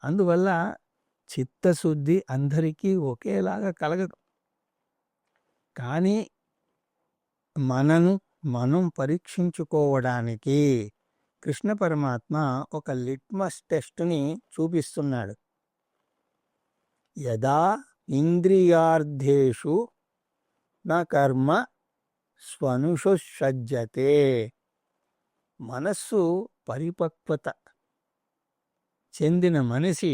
అందువల్ల చిత్తశుద్ధి అందరికీ ఒకేలాగా కలగదు. కానీ మనం పరీక్షించుకోవడానికి కృష్ణ పరమాత్మ ఒక లిట్మస్ టెస్ట్ని చూపిస్తున్నాడు. యదా ఇంద్రియార్థేషు నా కర్మ స్వనుషుసజ్జతే. మనస్సు పరిపక్వత చెందిన మనిషి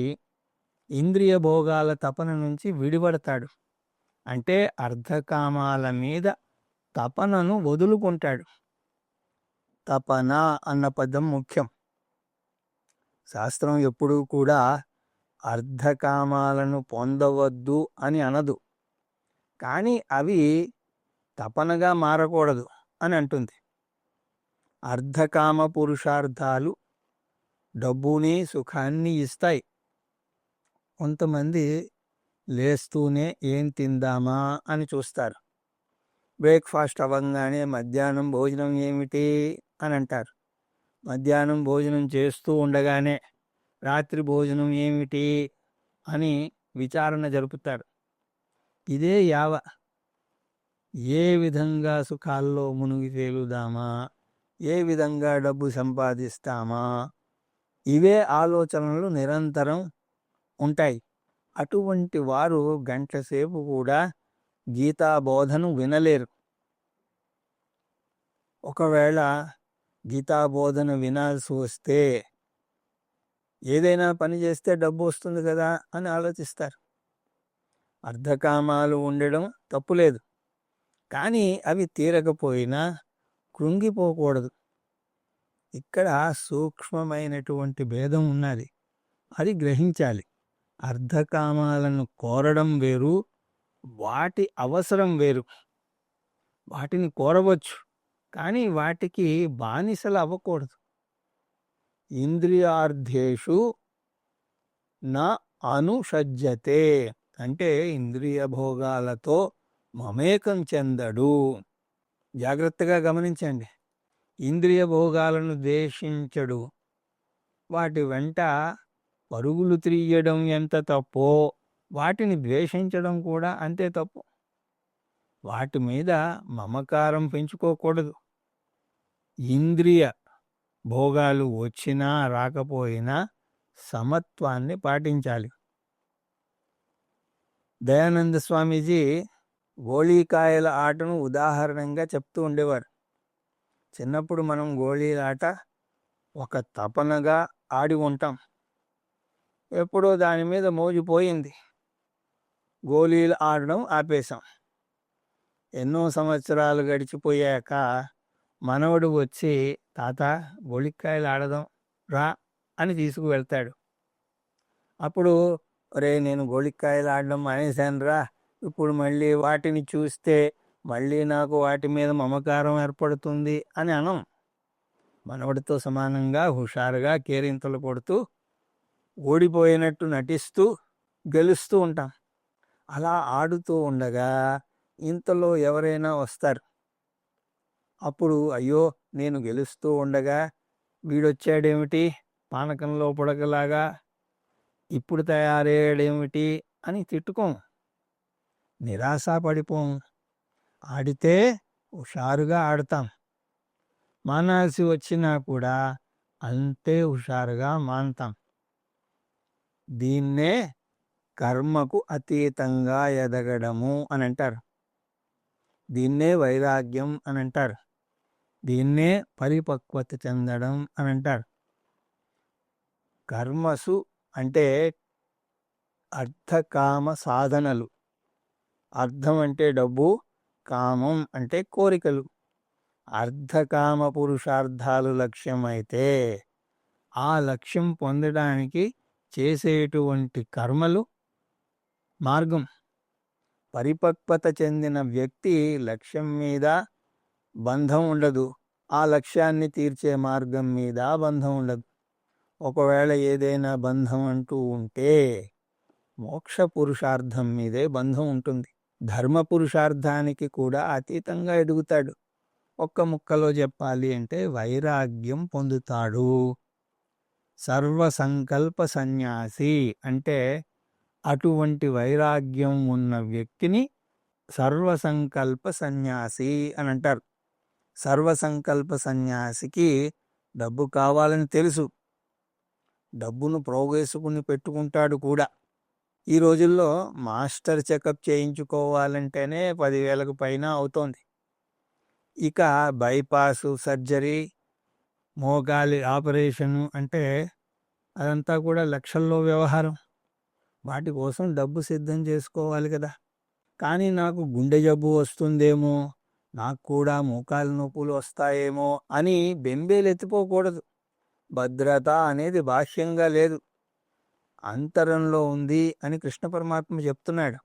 ఇంద్రియ భోగాల తపన నుంచి విడిపడతాడు. అంటే అర్ధకామాల మీద తపనను వదులుకుంటాడు. తపన అన్న పదం ముఖ్యం. శాస్త్రం ఎప్పుడూ కూడా అర్ధకామాలను పొందవద్దు అని అనదు, కానీ అవి తపనగా మారకూడదు అని అంటుంది. అర్ధకామ పురుషార్థాలు డబ్బుని సుఖాన్ని ఇస్తాయి. కొంతమంది లేస్తూనే ఏం తిందామా అని చూస్తారు. బ్రేక్ఫాస్ట్ అవ్వగానే మధ్యాహ్నం భోజనం ఏమిటి అని అంటారు. మధ్యాహ్నం భోజనం చేస్తూ ఉండగానే రాత్రి భోజనం ఏమిటి అని విచారణ జరుపుతారు. ఇదే యావ. ఏ విధంగా సుఖాల్లో మునిగి తేలుదామా, ఏ విధంగా డబ్బు సంపాదిస్తామా, ఇవే ఆలోచనలు నిరంతరం ఉంటాయి. అటువంటి వారు గంటసేపు కూడా గీతాబోధను వినలేరు. ఒకవేళ గీతాబోధన వినాల్సి వస్తే ఏదైనా పని చేస్తే డబ్బు వస్తుంది కదా అని ఆలోచిస్తారు. అర్ధకామాలు ఉండడం తప్పులేదు, కానీ అవి తీరకపోయినా కృంగిపోకూడదు. ఇక్కడ సూక్ష్మమైనటువంటి భేదం ఉన్నది, అది గ్రహించాలి. అర్ధకామాలను కోరడం వేరు, వాటి అవసరం వేరు. వాటిని కోరవచ్చు, కానీ వాటికి బానిసలు అవ్వకూడదు. ఇంద్రియార్థేషు నా అనుషజ్జతే అంటే ఇంద్రియ భోగాలతో మమేకం చెందడు. జాగ్రత్తగా గమనించండి. ఇంద్రియ భోగాలను ద్వేషించడు. వాటి వెంట పరుగులు తీయడం ఎంత తప్పో వాటిని ద్వేషించడం కూడా అంతే తప్పు. వాటి మీద మమకారం పెంచుకోకూడదు. ఇంద్రియ భోగాలు వచ్చినా రాకపోయినా సమత్వాన్ని పాటించాలి. దయానంద స్వామీజీ గోళీకాయల ఆటను ఉదాహరణంగా చెప్తూ ఉండేవారు. చిన్నప్పుడు మనం గోళీల ఆట ఒక తపనగా ఆడి ఉంటాం. ఎప్పుడో దాని మీద మోజుపోయింది, గోళీలు ఆడడం ఆపేశాం. ఎన్నో సంవత్సరాలు గడిచిపోయాక మనవడు వచ్చి, తాత గోళికాయలు ఆడదాం రా అని తీసుకువెళ్తాడు. అప్పుడు ఒరే నేను గోళికాయలు ఆడడం మానేశాను రా, ఇప్పుడు మళ్ళీ వాటిని చూస్తే మళ్ళీ నాకు వాటి మీద మమకారం ఏర్పడుతుంది అని అనం. మనవడితో సమానంగా హుషారుగా కేరింతలు కొడుతూ ఓడిపోయినట్టు నటిస్తూ గెలుస్తూ ఉంటాం. అలా ఆడుతూ ఉండగా ఇంతలో ఎవరైనా వస్తారు. అప్పుడు అయ్యో నేను గెలుస్తూ ఉండగా వీడొచ్చాడేమిటి పానకంలో పుడకలాగా, ఇప్పుడు తయారయ్యాడేమిటి అని తిట్టుకోం, నిరాశపడిపోం. ఆడితే హుషారుగా ఆడతాం. మానాల్సి వచ్చినా కూడా అంతే హుషారుగా మాన్తాం. దీన్నే కర్మకు అతీతంగా ఎదగడము అని అంటారు. దీన్నే వైరాగ్యం అని అంటారు. దీన్నే పరిపక్వత చెందడం అని అంటారు. కర్మసు అంటే అర్థకామ సాధనలు. అర్థం అంటే డబ్బు, కామం అంటే కోరికలు. అర్ధకామ పురుషార్థాలు లక్ష్యమైతే ఆ లక్ష్యం పొందడానికి చేసేటువంటి కర్మలు మార్గం. పరిపక్వత చెందిన వ్యక్తి లక్ష్యం మీద బంధం ఉండదు, ఆ లక్ష్యాన్ని తీర్చే మార్గం మీద బంధం ఉండదు. ఒకవేళ ఏదైనా బంధం అంటూ ఉంటే మోక్ష పురుషార్థం మీదే బంధం ఉంటుంది. ధర్మ పురుషార్థానికి కూడా అతీతంగా ఎదుగుతాడు. ఒక్క ముక్కలో చెప్పాలి అంటే వైరాగ్యం పొందుతాడు. సర్వసంకల్ప సన్యాసి అంటే అటువంటి వైరాగ్యం ఉన్న వ్యక్తిని సర్వసంకల్ప సన్యాసి అని అంటారు. సర్వసంకల్ప సన్యాసికి డబ్బు కావాలని తెలుసు, డబ్బును ప్రోగేసుకుని పెట్టుకుంటాడు కూడా. ఈ రోజుల్లో మాస్టర్ చెకప్ చేయించుకోవాలంటేనే 10,000కు పైన అవుతోంది. ఇక బైపాసు సర్జరీ, మోకాలి ఆపరేషను అంటే అదంతా కూడా లక్షల్లో వ్యవహారం. వాటి కోసం డబ్బు సిద్ధం చేసుకోవాలి కదా. కానీ నాకు గుండె జబ్బు వస్తుందేమో, నాకు కూడా మోకాలు నొప్పులు వస్తాయేమో అని బెంబేలెత్తిపోకూడదు. భద్రత అనేది బాహ్యంగా లేదు, అంతరంలో ఉంది అని కృష్ణ పరమాత్మ చెప్తున్నాడు.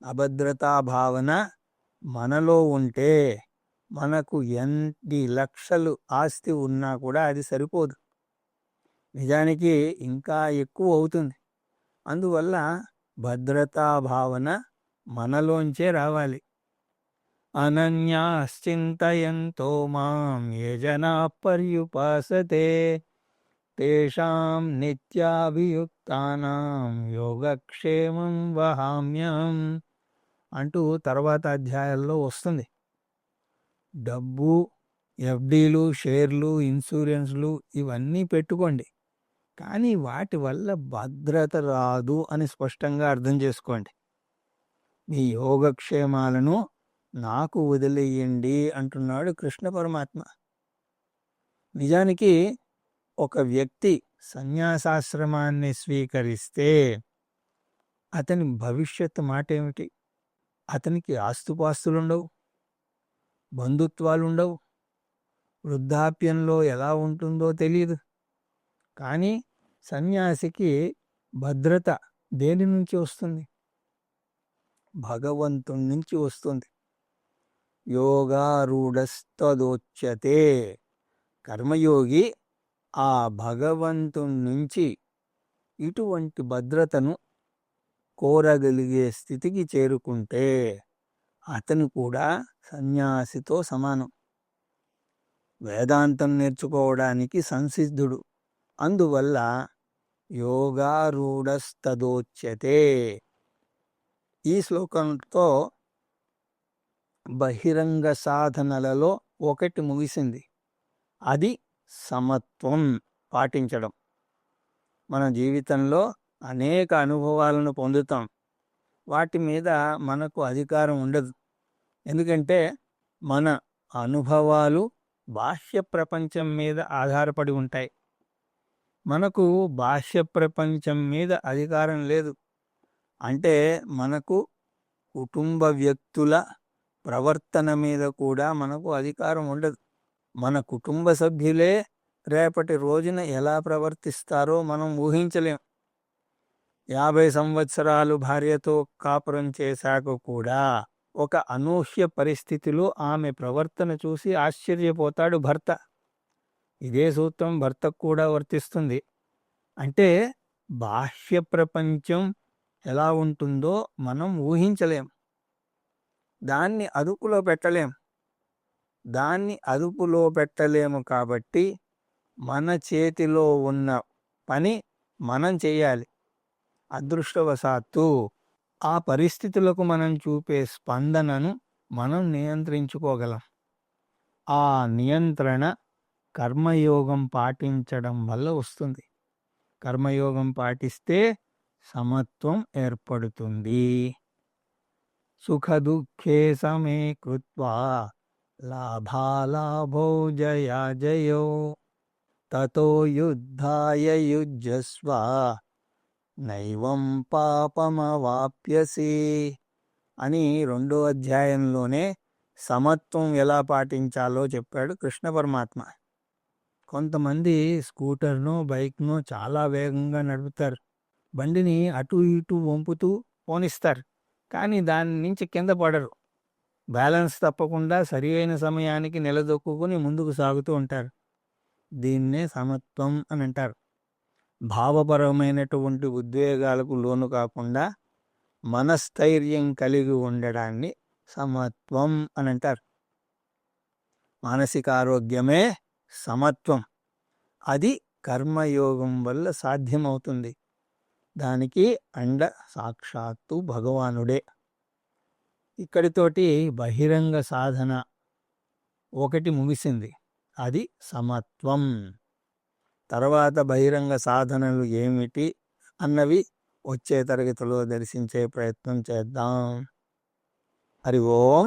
అభద్రతా భావన మనలో ఉంటే మనకు ఎన్ని లక్షలు ఆస్తి ఉన్నా కూడా అది సరిపోదు, నిజానికి ఇంకా ఎక్కువ అవుతుంది. అందువల్ల భద్రతా భావన మనలోంచే రావాలి. అనన్యాశ్చింతయంతో మాం ఏ జనాః పర్యుపాసతే తేషాం నిత్యాభియుక్తానాం యోగక్షేమం వహామ్యం అంటూ తర్వాత అధ్యాయాల్లో వస్తుంది. డబ్బు, ఎఫ్డీలు, షేర్లు, ఇన్సూరెన్స్లు ఇవన్నీ పెట్టుకోండి, కానీ వాటి వల్ల భద్రత రాదు అని స్పష్టంగా అర్థం చేసుకోండి. మీ యోగక్షేమాలను నాకు వదిలేయండి అంటున్నాడు కృష్ణ పరమాత్మ. నిజానికి ఒక వ్యక్తి సన్యాసాశ్రమాన్ని స్వీకరిస్తే అతని భవిష్యత్తు మాట ఏమిటి? అతనికి ఆస్తుపాస్తులుండవు, బంధుత్వాలుండవు, వృద్ధాప్యంలో ఎలా ఉంటుందో తెలియదు. కానీ సన్యాసికి భద్రత దేని నుంచి వస్తుంది? భగవంతుని నుంచి వస్తుంది. యోగారూఢస్తదోచ్యతే. కర్మయోగి ఆ భగవంతుని నుంచి ఇటువంటి భద్రతను కోరగలిగే స్థితికి చేరుకుంటే అతను కూడా సన్యాసితో సమానం, వేదాంతం నేర్చుకోవడానికి సంసిద్ధుడు. అందువల్ల యోగారూఢస్తదోచ్యతే. ఈ శ్లోకంతో బహిరంగ సాధనలలో ఒకటి ముగిసింది, అది సమత్వం పాటించడం. మన జీవితంలో అనేక అనుభవాలను పొందుతాం, వాటి మీద మనకు అధికారం ఉండదు. ఎందుకంటే మన అనుభవాలు బాహ్య ప్రపంచం మీద ఆధారపడి ఉంటాయి. మనకు బాహ్య ప్రపంచం మీద అధికారం లేదు. అంటే మనకు కుటుంబ వ్యక్తుల ప్రవర్తన మీద కూడా మనకు అధికారం ఉండదు. మన కుటుంబ సభ్యులే రేపటి రోజున ఎలా ప్రవర్తిస్తారో మనం ఊహించలేం. 50 సంవత్సరాలు భార్యతో కాపురం చేశాక కూడా ఒక అనూహ్య పరిస్థితిలో ఆమె ప్రవర్తన చూసి ఆశ్చర్యపోతాడు భర్త. ఇదే సూత్రం భర్తకు కూడా వర్తిస్తుంది. అంటే బాహ్య ప్రపంచం ఎలా ఉంటుందో మనం ఊహించలేం, దాన్ని అదుపులో పెట్టలేము. కాబట్టి మన చేతిలో ఉన్న పని మనం చేయాలి. అదృష్టవశాత్తు ఆ పరిస్థితులకు మనం చూపే స్పందనను మనం నియంత్రించుకోగలం. ఆ నియంత్రణ కర్మయోగం పాటించడం వల్ల వస్తుంది. కర్మయోగం పాటిస్తే సమత్వం ఏర్పడుతుంది. సుఖదుఃఖే సమే కృత్వా లాభాలాభో జయాజయో తతో యుద్ధాయ యుజ్యస్వ నైవం పాపమవాప్యసి అని 2వ అధ్యాయంలోనే సమత్వం ఎలా పాటించాలో చెప్పాడు కృష్ణ పరమాత్మ. కొంతమంది స్కూటర్ను బైక్ను చాలా వేగంగా నడుపుతారు. బండిని అటు ఇటు వంపుతూ పోనిస్తారు, కానీ దాని నుంచి కింద పడరు. బ్యాలెన్స్ తప్పకుండా సరి అయిన సమయానికి నిలదొక్కుని ముందుకు సాగుతూ ఉంటారు. దీన్నే సమత్వం అని అంటారు. భావపరమైనటువంటి ఉద్వేగాలకు లోను కాకుండా మనస్థైర్యం కలిగి ఉండడాన్ని సమత్వం అని అంటారు. మానసిక ఆరోగ్యమే సమత్వం. అది కర్మయోగం వల్ల సాధ్యమవుతుంది. దానికి అండ సాక్షాత్తు భగవానుడే. ఇక్కడితోటి బహిరంగ సాధన ఒకటి ముగిసింది. అది సమత్వం. తర్వాత బహిరంగ సాధనలు ఏమిటి అన్నవి వచ్చే తరగతిలో దర్శించే ప్రయత్నం చేద్దాం. హరి ఓం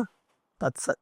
తత్సత్.